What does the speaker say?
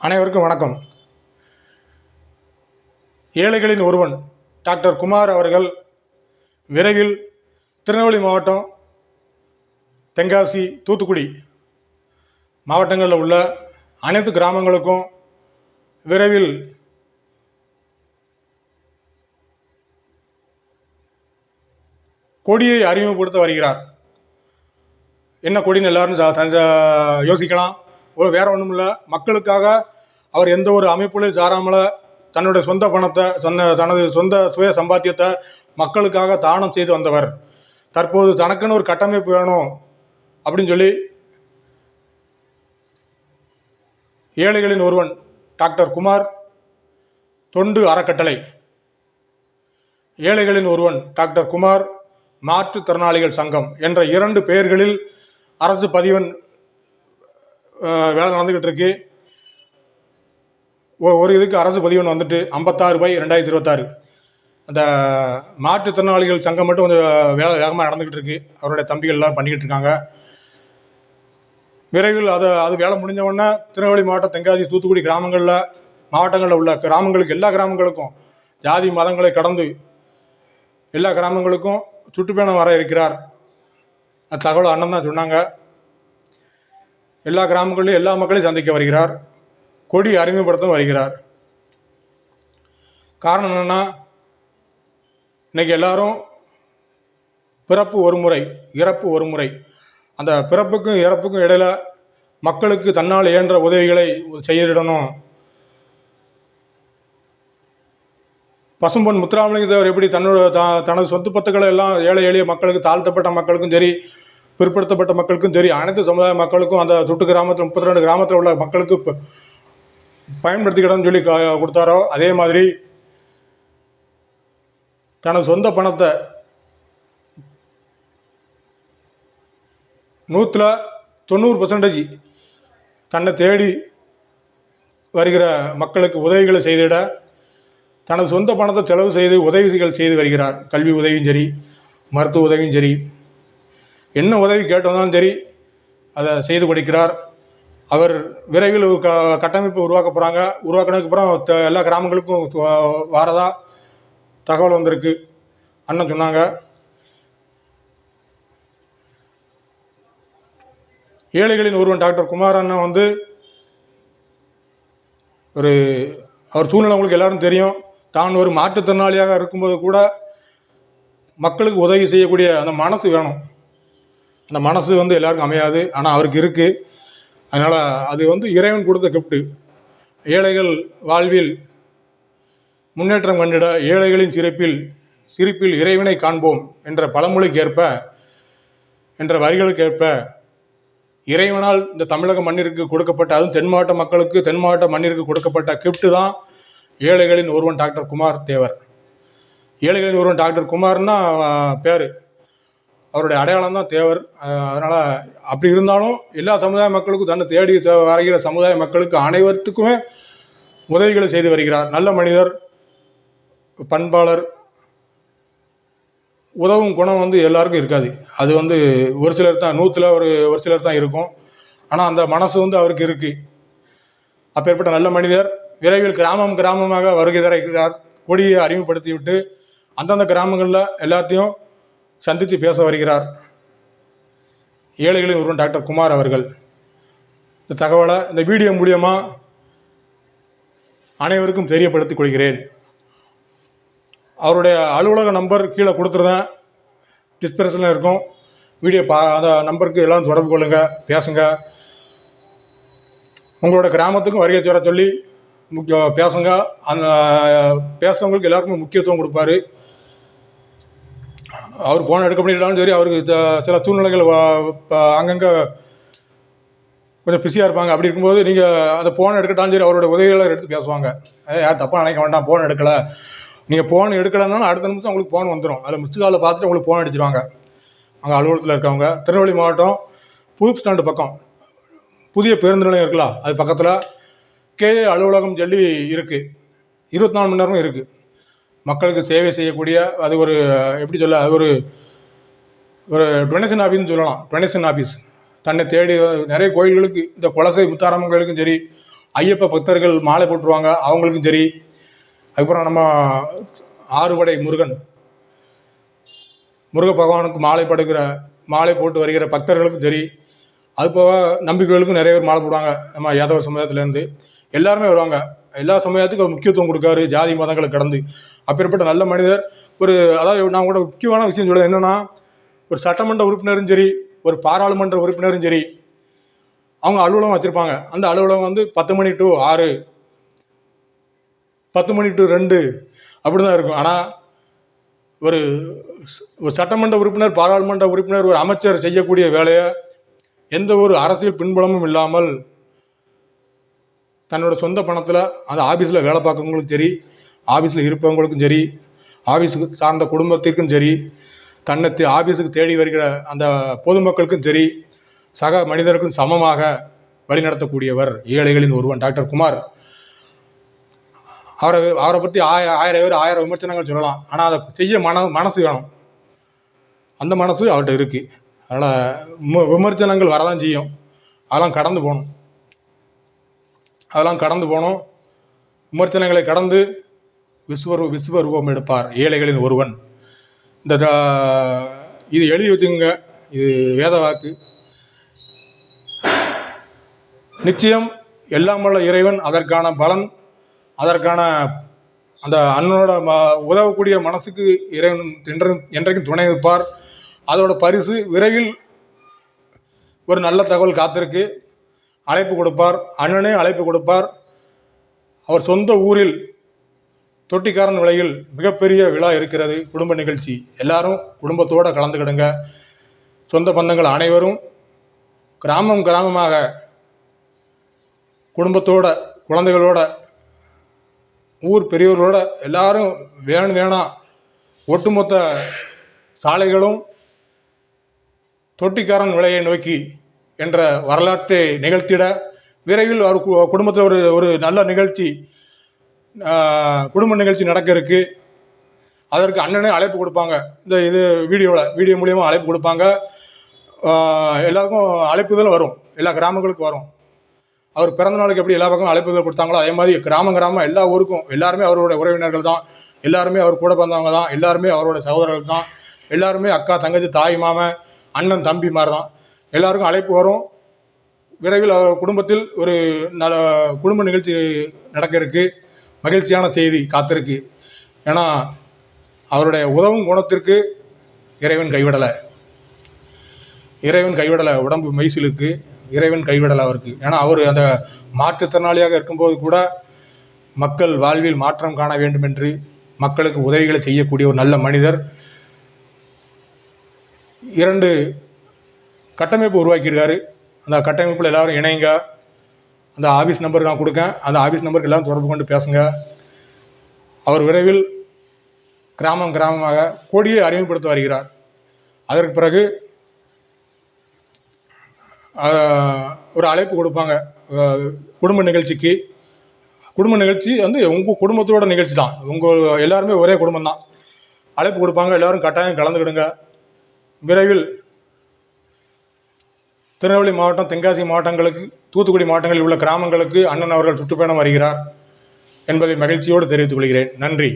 அனைவருக்கும் வணக்கம். ஏழைகளின் ஒருவன் டாக்டர் குமார் அவர்கள் விரைவில் திருநெல்வேலி மாவட்டம், தென்காசி, தூத்துக்குடி மாவட்டங்களில் உள்ள அனைத்து கிராமங்களுக்கும் விரைவில் கொடியை அறிமுகப்படுத்த வருகிறார். என்ன கொடின்னு எல்லாரும் யோசிக்கலாம். வேற ஒன்றும் இல்லை, மக்களுக்காக அவர் எந்த ஒரு அமைப்புலையும் சாராமல தன்னுடைய சொந்த பணத்தை தனது சொந்த சுய சம்பாத்தியத்தை மக்களுக்காக தானம் செய்து வந்தவர். தற்போது தனக்குன்னு ஒரு கட்டமைப்பு வேணும் அப்படின்னு சொல்லி ஏழைகளின் ஒருவன் டாக்டர் குமார் தொண்டு அறக்கட்டளை, ஏழைகளின் ஒருவன் டாக்டர் குமார் மாற்றுத்திறனாளிகள் சங்கம் என்ற 2 பெயர்களில் அரசு பதிவன் வேலை நடந்துக்கிட்டு இருக்கு. ஒரு இதுக்கு அரசு பதிவன் வந்துட்டு 56/2026. அந்த மாற்றுத்திறனாளிகள் சங்கம் மட்டும் கொஞ்சம் வேகமாக நடந்துக்கிட்டு இருக்கு. அவருடைய தம்பிகள் எல்லாம் பண்ணிக்கிட்டு இருக்காங்க. விரைவில் அது வேலை முடிஞ்ச உடனே திருநெல்வேலி மாவட்டம், தென்காசி, தூத்துக்குடி மாவட்டங்களில் உள்ள கிராமங்களுக்கு, எல்லா கிராமங்களுக்கும் ஜாதி மதங்களை கடந்து எல்லா கிராமங்களுக்கும் சுற்றுப்பயணம் வர இருக்கிறார். அந்த தகவல் அண்ணன் தான் சொன்னாங்க. எல்லா கிராமங்களிலும் எல்லா மக்களையும் சந்திக்க வருகிறார். கொடி அறிமுகப்படுத்த வருகிறார். காரணம் என்னன்னா, இன்னைக்கு எல்லாரும் பிறப்பு ஒரு முறை, இறப்பு ஒரு முறை. அந்த பிறப்புக்கும் இறப்புக்கும் இடையில மக்களுக்கு தன்னால் இயன்ற உதவிகளை செய்திடணும். பசும்பொன் முத்துராமலிங்க தேவர் எப்படி தனது சொத்து பத்துக்களை எல்லாம் ஏழை எளிய மக்களுக்கு, தாழ்த்தப்பட்ட மக்களுக்கும் சரி, பிற்படுத்தப்பட்ட மக்களுக்கும் சரி, அனைத்து சமுதாய மக்களுக்கும், அந்த சுட்டு கிராமத்தில் 32 கிராமத்தில் உள்ள மக்களுக்கு பயன்படுத்திக்கிடன்னு சொல்லி கொடுத்தாரோ, அதே மாதிரி தனது சொந்த பணத்தை 100% தன்னை தேடி வருகிற மக்களுக்கு உதவிகளை செய்திட தனது சொந்த பணத்தை செலவு செய்து உதவிகள் செய்து வருகிறார். கல்வி உதவியும் சரி, மருத்துவ உதவியும் சரி, என்ன உதவி கேட்டதாலும் சரி அதை செய்து கொடுக்கிறார். அவர் விரைவில் கட்டமைப்பு உருவாக்க போகிறாங்க. உருவாக்கினதுக்கப்புறம் எல்லா கிராமங்களுக்கும் வாரதா தகவல் வந்திருக்கு. அண்ணன் சொன்னாங்க. ஏழைகளின் ஒருவன் டாக்டர் குமார் அண்ணன் அவர் சூழ்நிலை உங்களுக்கு எல்லாரும் தெரியும். தான் ஒரு மாற்றுத்திறனாளியாக இருக்கும்போது கூட மக்களுக்கு உதவி செய்யக்கூடிய அந்த மனசு வேணும். அந்த மனசு எல்லாருக்கும் அமையாது, ஆனால் அவருக்கு இருக்குது. அதனால் அது இறைவன் கொடுத்த கிஃப்ட்டு. ஏழைகள் வாழ்வில் முன்னேற்றம் கண்டிட ஏழைகளின் சிரிப்பில் இறைவனை காண்போம் என்ற பழமொழிக்கேற்ப, என்ற வரிகளுக்கேற்ப, இறைவனால் இந்த தமிழக மண்ணிற்கு கொடுக்கப்பட்ட, அதுவும் தென் மாவட்ட மக்களுக்கு, தென் மாவட்ட மண்ணிற்கு கொடுக்கப்பட்ட கிஃப்ட்டு தான் ஏழைகளின் ஒருவன் டாக்டர் குமார் தேவர். ஏழைகளின் ஒருவன் டாக்டர் குமார்னா பேர், அவருடைய அடையாளம் தான் தேவர். அதனால் அப்படி இருந்தாலும் எல்லா சமுதாய மக்களுக்கும், தன்னை தேடி வருகிற சமுதாய மக்களுக்கு அனைவருக்குமே உதவிகளை செய்து வருகிறார். நல்ல மனிதர், பண்பாளர். உதவும் குணம் எல்லாருக்கும் இருக்காது. அது ஒரு சிலர் தான், 100ல் ஒரு சிலர் தான் இருக்கும். ஆனால் அந்த மனசு அவருக்கு இருக்குது. அப்பேற்பட்ட நல்ல மனிதர் விரைவில் கிராமமாக வருகை தர இருக்கிறார். கொடியை அறிமுகப்படுத்திவிட்டு அந்தந்த கிராமங்களில் எல்லாத்தையும் சந்தித்து பேச வருகிறார். ஏழைகளின் ஒருவன் டாக்டர் குமார் அவர்கள். இந்த தகவலை இந்த வீடியோ மூலியமாக அனைவருக்கும் தெரியப்படுத்திக் கொள்கிறேன். அவருடைய அலுவலக நம்பர் கீழே கொடுத்துருந்தேன், டிஸ்கிரிப்ஷனில் இருக்கும். வீடியோ அந்த நம்பருக்கு எல்லாம் தொடர்பு கொள்ளுங்க, பேசுங்க. உங்களோட கிராமத்துக்கும் வருகை தர சொல்லி பேசுங்க. அந்த பேசுகிறவங்களுக்கு எல்லாருக்குமே முக்கியத்துவம் கொடுப்பாரு. அவர் ஃபோன் எடுக்க பண்ணிட்டாலும் சரி, அவருக்கு சில சூழ்நிலைகள் அங்கங்கே கொஞ்சம் பிஸியாக இருப்பாங்க. அப்படி இருக்கும்போது நீங்கள் அந்த ஃபோன் எடுக்கட்டாலும் சரி, அவரோட உதவிகளை எடுத்து பேசுவாங்க. யார் தப்பாக நினைக்க வேண்டாம், ஃபோன் எடுக்கலை. நீங்கள் ஃபோன் எடுக்கலைன்னாலும் அடுத்த நிமிஷம் உங்களுக்கு ஃபோன் வந்துடும். அதில் மிஸ்டு காலில் பார்த்துட்டு உங்களுக்கு ஃபோன் அடிச்சிடுவாங்க. அங்கே அலுவலகத்தில் இருக்கவங்க. திருநெல்வேலி மாவட்டம் புது ஸ்டாண்டு பக்கம் புதிய பேருந்து நிலையம் இருக்குல்ல, அது பக்கத்தில் கேஏ அலுவலகம் சொல்லி இருக்குது. 24 மணி நேரமும் இருக்குது. மக்களுக்கு சேவை செய்யக்கூடிய, அது ஒரு எப்படி சொல்ல, அது ஒரு டொனேஷன் ஆஃபீஸ்னு சொல்லலாம். Donation office. தன்னை தேடி நிறைய கோயில்களுக்கு, இந்த குலசை முத்தாரம்மன் கோயிலுக்கும் சரி, ஐயப்ப பக்தர்கள் மாலை போட்டுருவாங்க, அவங்களுக்கும் சரி. அதுக்கப்புறம் நம்ம ஆறுபடை முருக பகவானுக்கு மாலை போட்டு வருகிற பக்தர்களுக்கும் சரி. அது போக நம்பிக்கைகளுக்கும் நிறைய பேர் மாலை போடுவாங்க. நம்ம யாதவ சமுதாயத்துலேருந்து எல்லாருமே வருவாங்க. எல்லா சமுதாயத்துக்கும் அவர் முக்கியத்துவம் கொடுக்காரு, ஜாதி மதங்களை கடந்து. அப்பேற்பட்ட நல்ல மனிதர். அதாவது நான் கூட முக்கியமான விஷயம் சொல்ல என்னென்னா, ஒரு சட்டமன்ற உறுப்பினரும் சரி, ஒரு பாராளுமன்ற உறுப்பினரும் சரி, அவங்க அலுவலகம் வச்சுருப்பாங்க. அந்த அலுவலகம் வந்து 10 மணி டு 6, 10 மணி டு 2 அப்படி தான் இருக்கும். ஆனால் ஒரு சட்டமன்ற உறுப்பினர், பாராளுமன்ற உறுப்பினர், ஒரு அமைச்சர் செய்யக்கூடிய வேலையை எந்த ஒரு அரசியல் பின்புலமும் இல்லாமல் தன்னோட சொந்த பணத்தில் அந்த ஆஃபீஸில் வேலை பார்க்குறவங்களுக்கும் சரி, ஆஃபீஸில் இருப்பவங்களுக்கும் சரி, ஆஃபீஸுக்கு சார்ந்த குடும்பத்திற்கும் சரி, தன்னை ஆஃபீஸுக்கு தேடி வருகிற அந்த பொதுமக்களுக்கும் சரி, சக மனிதருக்கும் சமமாக வழிநடத்தக்கூடியவர் ஏழைகளின் ஒருவன் டாக்டர் குமார். அவரை பற்றி ஆயிரம் விமர்சனங்கள் சொல்லலாம். ஆனால் அதை செய்ய மனசு வேணும். அந்த மனசு அவர்கிட்ட இருக்குது. அதனால் விமர்சனங்கள் வரதான் செய்யும். அதெல்லாம் கடந்து போகணும். விமர்சனங்களை கடந்து விஸ்வரூபம் எடுப்பார் ஏழைகளின் ஒருவன். இது எழுதி வச்சுக்கோங்க. இது வேத வாக்கு. நிச்சயம் எல்லாம் வல்ல இறைவன் அதற்கான பலன், அதற்கான அந்த அண்ணனோட உதவக்கூடிய மனசுக்கு இறைவன் என்றைக்கும் துணை நிற்பார். அதோட பரிசு விரைவில் ஒரு நல்ல தகவல் காத்திருக்கு. அழைப்பு கொடுப்பார், அண்ணனே அழைப்பு கொடுப்பார். அவர் சொந்த ஊரில் தொட்டிக்காரன் விலையில் மிகப்பெரிய விழா இருக்கிறது, குடும்ப நிகழ்ச்சி. எல்லாரும் குடும்பத்தோடு கலந்துக்கிடுங்க. சொந்த பந்தங்கள் அனைவரும் கிராமமாக குடும்பத்தோட, குழந்தைகளோட, ஊர் பெரியவர்களோட எல்லாரும் வேணாம் ஒட்டுமொத்த சாலைகளும் தொட்டிக்காரன் விலையை நோக்கி என்ற வரலாற்றை நிகழ்த்திட விரைவில் அவர் குடும்பத்தில் ஒரு நல்ல நிகழ்ச்சி, குடும்ப நிகழ்ச்சி நடக்க இருக்கு. அதற்கு அண்ணனே அழைப்பு கொடுப்பாங்க. இது வீடியோ மூலியமாக அழைப்பு கொடுப்பாங்க. எல்லாருக்கும் அழைப்புதல் வரும், எல்லா கிராமங்களுக்கும் வரும். அவர் பிறந்த நாளுக்கு எப்படி எல்லா பக்கமும் அழைப்புதல் கொடுத்தாங்களோ அதே மாதிரி கிராமம் எல்லா ஊருக்கும் எல்லாருமே அவரோட உறவினர்கள் தான், எல்லாருமே அவர் கூட பிறந்தவங்க தான், எல்லாருமே அவரோட சகோதரர்கள் தான், எல்லாருமே அக்கா தங்கச்சி தாய் மாமன் அண்ணன் தம்பி மாதிரி தான். எல்லாருக்கும் அழைப்பு வரும். விரைவில் அவர் குடும்பத்தில் ஒரு நல்ல குடும்ப நிகழ்ச்சி நடக்க இருக்கு. மகிழ்ச்சியான செய்தி காத்திருக்கு. ஏன்னா அவருடைய உதவும் குணத்திற்கு இறைவன் கைவிடலை. உடம்பு மெய்சிலுக்கு இறைவன் கைவிடலை அவருக்கு. ஏன்னா அவர் அந்த மாற்றுத்திறனாளியாக இருக்கும்போது கூட மக்கள் வாழ்வில் மாற்றம் காண வேண்டும் என்று மக்களுக்கு உதவிகளை செய்யக்கூடிய ஒரு நல்ல மனிதர். 2 கட்டமைப்பு உருவாக்கியிருக்காரு. அந்த கட்டமைப்பில் எல்லோரும் இணைங்க. அந்த ஆஃபீஸ் நம்பர் நான் கொடுக்கேன். அந்த ஆஃபீஸ் நம்பருக்கு எல்லோரும் தொடர்பு கொண்டு பேசுங்க. அவர் விரைவில் கிராமமாக கொடியை அறிமுகப்படுத்த வருகிறார். அதற்கு பிறகு ஒரு அழைப்பு கொடுப்பாங்க குடும்ப நிகழ்ச்சிக்கு. குடும்ப நிகழ்ச்சி வந்து உங்கள் குடும்பத்தோட நிகழ்ச்சி தான், உங்கள் எல்லாருமே ஒரே குடும்பம் தான். அழைப்பு கொடுப்பாங்க, எல்லோரும் கட்டாயம் கலந்துக்கிடுங்க. விரைவில் திருநெல்வேலி மாவட்டம், தென்காசி மாவட்டங்களுக்கு, தூத்துக்குடி மாவட்டங்களில் உள்ள கிராமங்களுக்கு அண்ணன் அவர்கள் சுற்றுப்பயணம் வருகிறார் என்பதை மகிழ்ச்சியோடு தெரிவித்துக் கொள்கிறேன். நன்றி.